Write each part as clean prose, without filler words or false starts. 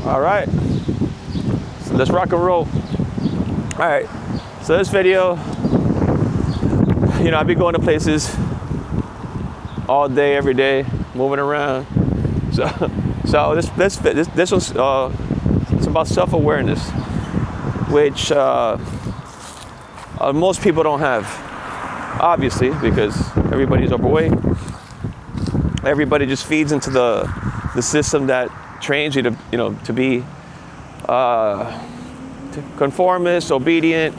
All right, so let's rock and roll. All right, so this video, I be going to places all day, every day, moving around. So this one's it's about self-awareness, which most people don't have, obviously, because everybody's overweight. Everybody just feeds into the system that trains you to be conformist, obedient,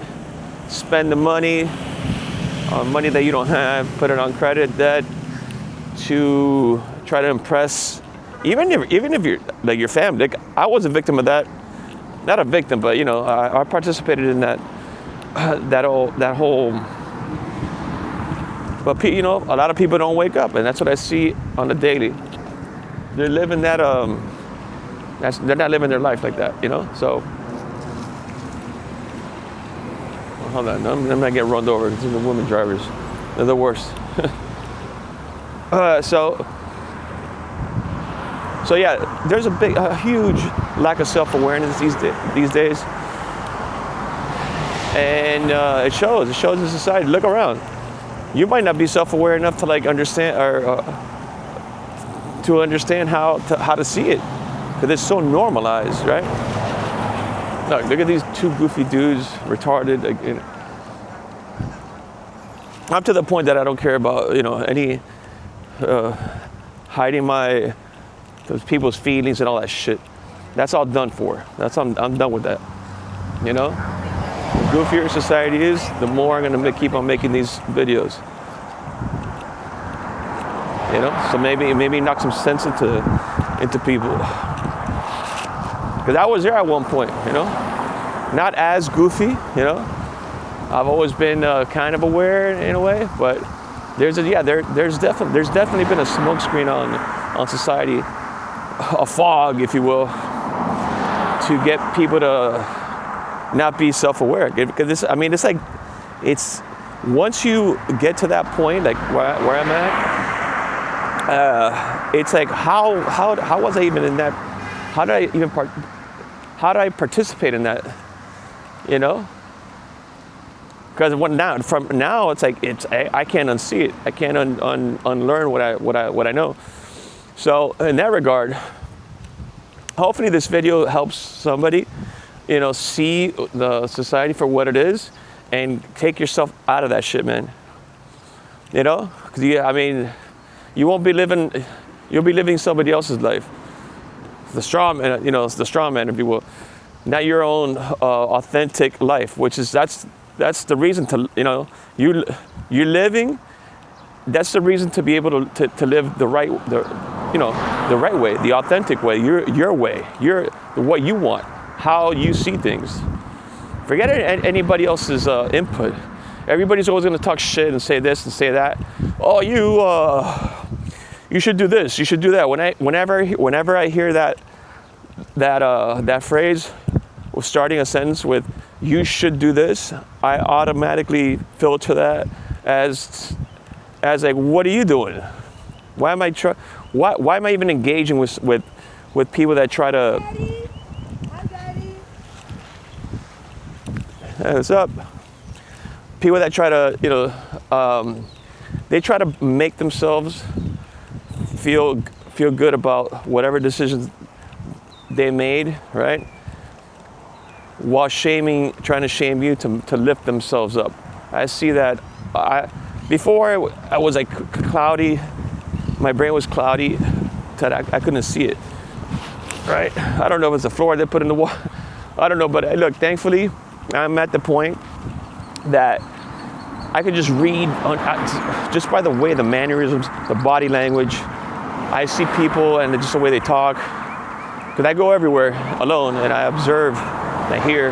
spend the money on money that you don't have, put it on credit, debt, to try to impress, even if you're like your family. Like, I was a victim of that. Not a victim, but I participated in that whole. But a lot of people don't wake up, and that's what I see on the daily. They're living that they're not living their life like that, So, hold on, I'm not getting run over. It's the women drivers. They're the worst. So yeah, there's a huge lack of self-awareness these days, and it shows in society. Look around. You might not be self-aware enough to understand or to understand how to see it, because it's so normalized, right? Look at these two goofy dudes, retarded. I'm to the point that I don't care about any hiding those people's feelings and all that shit. That's all done for. I'm done with that. The goofier society is, the more I'm gonna keep on making these videos. So maybe knock some sense into people. Because I was there at one point, not as goofy, I've always been kind of aware in a way, but there's definitely been a smoke screen on society, a fog, if you will, to get people to not be self-aware. Because it's once you get to that point, like where I'm at, it's like how was I even in that? How did I participate in that? Because from now it's like I can't unsee it. I can't unlearn what I know. So in that regard, hopefully this video helps somebody, see the society for what it is, and take yourself out of that shit, man. Because you won't be living. You'll be living somebody else's life. The straw man, it's the straw man, if you will, not your own authentic life. Which is that's the reason to you're living. That's the reason to be able to live the right way, the authentic way, your way, what you want, how you see things. Forget anybody else's input. Everybody's always going to talk shit and say this and say that. Oh, you should do this, you should do that. Whenever I hear that phrase, starting a sentence with "you should do this," I automatically filter that as like, what are you doing? Why am I why am I even engaging with people that try to? Daddy. Hey, what's up? People that try to, they try to make themselves feel good about whatever decisions they made, right? While trying to shame you to lift themselves up. I see that. Before I was like cloudy, my brain was cloudy, that I couldn't see it, right? I don't know if it's the floor they put in the wall. I don't know, but look, thankfully, I'm at the point that I could just read, just by the way, the mannerisms, the body language. I see people and just the way they talk. Because I go everywhere alone and I observe and I hear.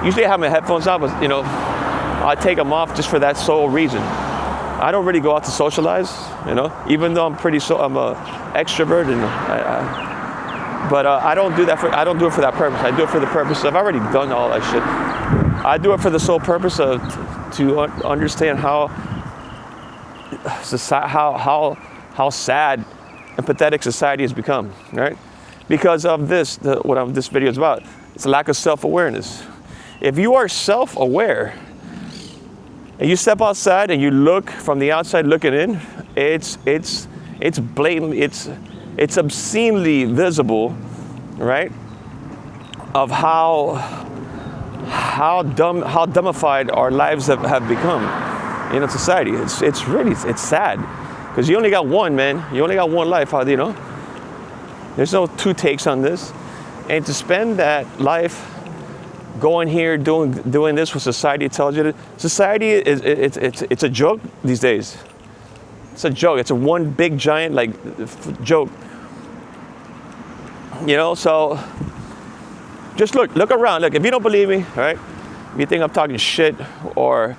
Usually I have my headphones on, but I take them off just for that sole reason. I don't really go out to socialize, even though I'm an extrovert, but I don't do that I don't do it for that purpose. I do it for the purpose of, I've already done all that shit. I do it for the sole purpose of to understand how sad and pathetic society has become, right? because of this, this video is about. It's a lack of self-awareness. If you are self-aware and you step outside and you look from the outside looking in, it's blatantly, it's obscenely visible, right? Of how dumbified our lives have become in society. It's really sad, because you only got one, man. You only got one life. How do you know? There's no two takes on this, and to spend that life going here doing this what society tells you to. Society it's a joke these days. It's a joke. It's a one big giant joke. You know, so just look around. Look, if you don't believe me, all right? If you think I'm talking shit, or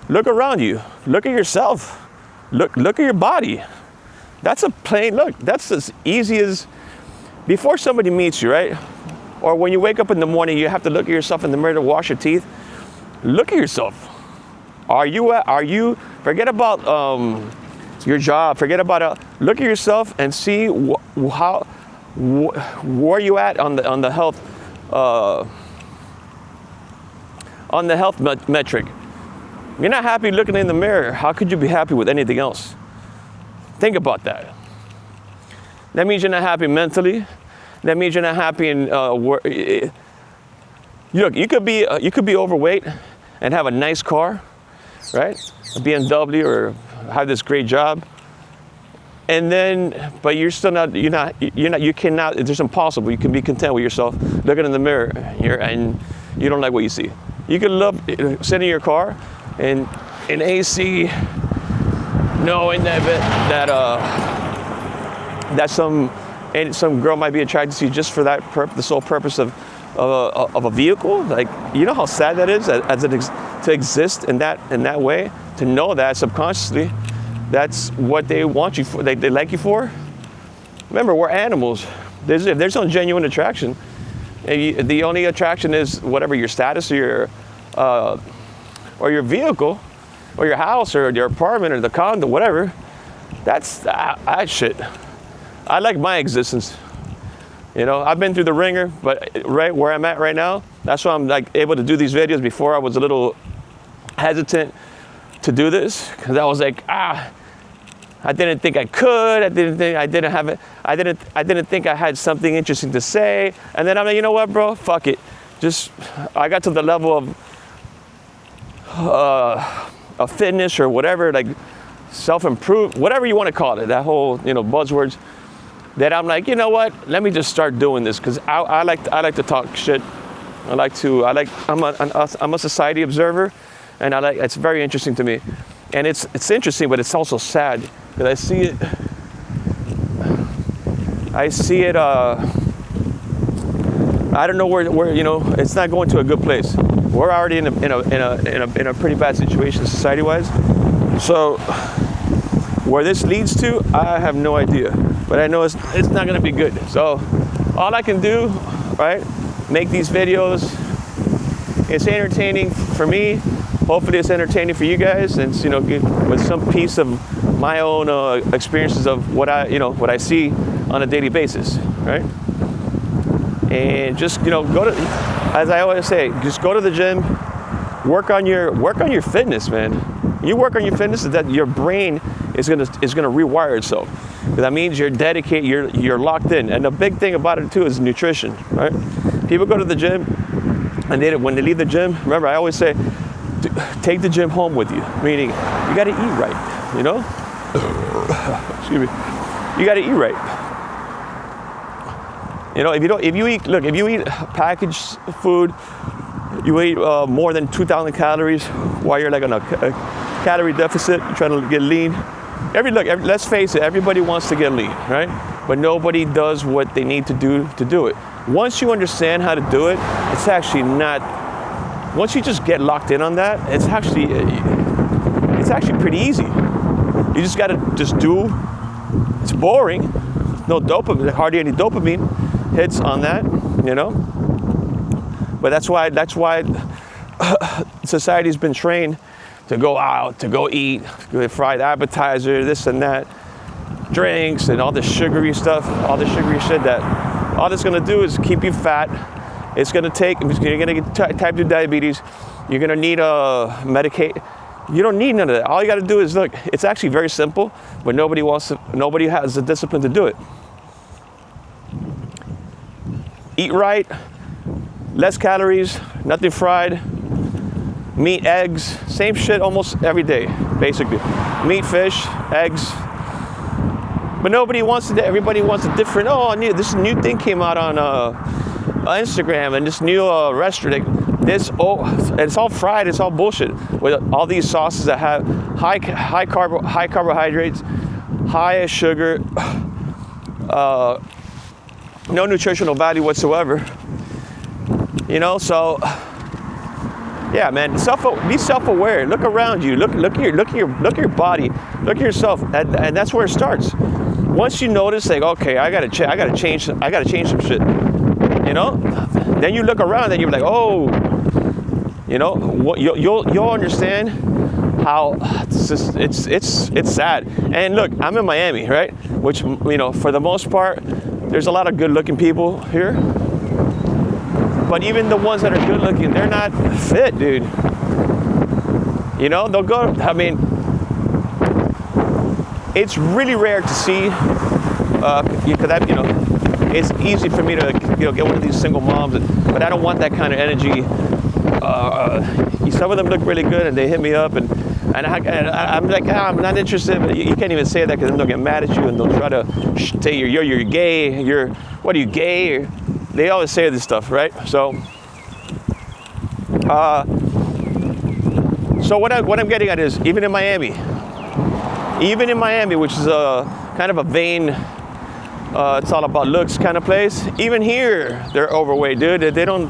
look around you. Look at yourself. Look at your body. That's a plain look. That's as easy as before somebody meets you, right? Or when you wake up in the morning, you have to look at yourself in the mirror to wash your teeth. Look at yourself. Are you? Forget about your job. Forget about look at yourself and see where you at on the health metric. You're not happy looking in the mirror. How could you be happy with anything else? Think about that. That means you're not happy mentally. That means you're not happy in look. You could be overweight and have a nice car, right? A BMW, or have this great job, and then, but you're still not. You cannot. It's impossible. You can be content with yourself looking in the mirror here, and you don't like what you see. You could love sitting in your car and in AC, knowing that some girl might be attracted to you just for the sole purpose of a vehicle. Like, you know how sad that is to exist in that way, to know that subconsciously that's what they want you for, they like you for. Remember, we're animals. If there's no genuine attraction, the only attraction is whatever your status or your vehicle or your house or your apartment or the condo, whatever. That's that shit. I like my existence. You know, I've been through the ringer, but right where I'm at right now, that's why I'm like able to do these videos. Before, I was a little hesitant to do this, because I was like, I didn't think I could. I didn't think I had something interesting to say. And then I'm like, you know what, bro? Fuck it. I got to the level of fitness or whatever, like self-improve, whatever you want to call it, that whole, buzzwords, that I'm like, you know what? Let me just start doing this, because I like to talk shit. I'm a society observer, and it's very interesting to me. And it's interesting, but it's also sad, because I see it, I don't know where it's not going to a good place. We're already in a pretty bad situation society-wise. So where this leads to, I have no idea. But I know it's not going to be good. So all I can do, right, make these videos. It's entertaining for me. Hopefully it's entertaining for you guys, and with some piece of my own experiences of what I see on a daily basis, right? And just go to, as I always say, just go to the gym, work on your fitness, man. You work on your fitness, that your brain is gonna rewire itself. That means you're dedicated, you're locked in. And the big thing about it too is nutrition, right? People go to the gym, and when they leave the gym, remember, I always say, take the gym home with you. Meaning, you got to eat right. Excuse me. You got to eat right. If you eat packaged food, you eat more than 2,000 calories while you're like on a calorie deficit, you're trying to get lean. Let's face it, everybody wants to get lean, right? But nobody does what they need to do it. Once you understand how to do it, it's actually not. Once you just get locked in on that, it's actually pretty easy. You just gotta do. It's boring. No dopamine, hardly any dopamine hits on that, But that's why society's been trained to go out, to go eat, fried appetizer, this and that, drinks, and all the sugary stuff, all the sugary shit that all it's gonna do is keep you fat. It's gonna take, you're gonna get type 2 diabetes. You're gonna need a medicate. You don't need none of that. All you gotta do is look, it's actually very simple, but nobody has the discipline to do it. Eat right, less calories, nothing fried, meat, eggs, same shit almost every day, basically. Meat, fish, eggs. But nobody wants to, everybody wants a different, this new thing came out on Instagram, and this new restaurant, it's all fried, it's all bullshit. With all these sauces that have high carbohydrates, high sugar, no nutritional value whatsoever. So yeah, man, be self-aware. Look around you. Look at your body. Look at yourself, and that's where it starts. Once you notice, like, okay, I gotta change some shit. Then you look around and you're like, oh, you'll understand how it's sad. And look, I'm in Miami, right? Which, for the most part, there's a lot of good-looking people here. But even the ones that are good-looking, they're not fit, dude. They'll go. I mean, it's really rare to see. Because it's easy for me to get one of these single moms, but I don't want that kind of energy. Some of them look really good, and they hit me up, and I'm like, I'm not interested. But you can't even say that, because then they'll get mad at you, and they'll try to say you're gay. What are you, gay? Or, they always say this stuff, right? So what I'm getting at is, even in Miami, which is kind of a vain, it's all about looks kind of place. Even here, they're overweight, dude. They don't.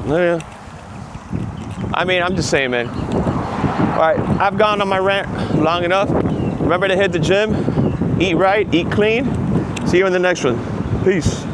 I'm just saying, man. All right, I've gone on my rant long enough. Remember to hit the gym, eat right, eat clean. See you in the next one. Peace.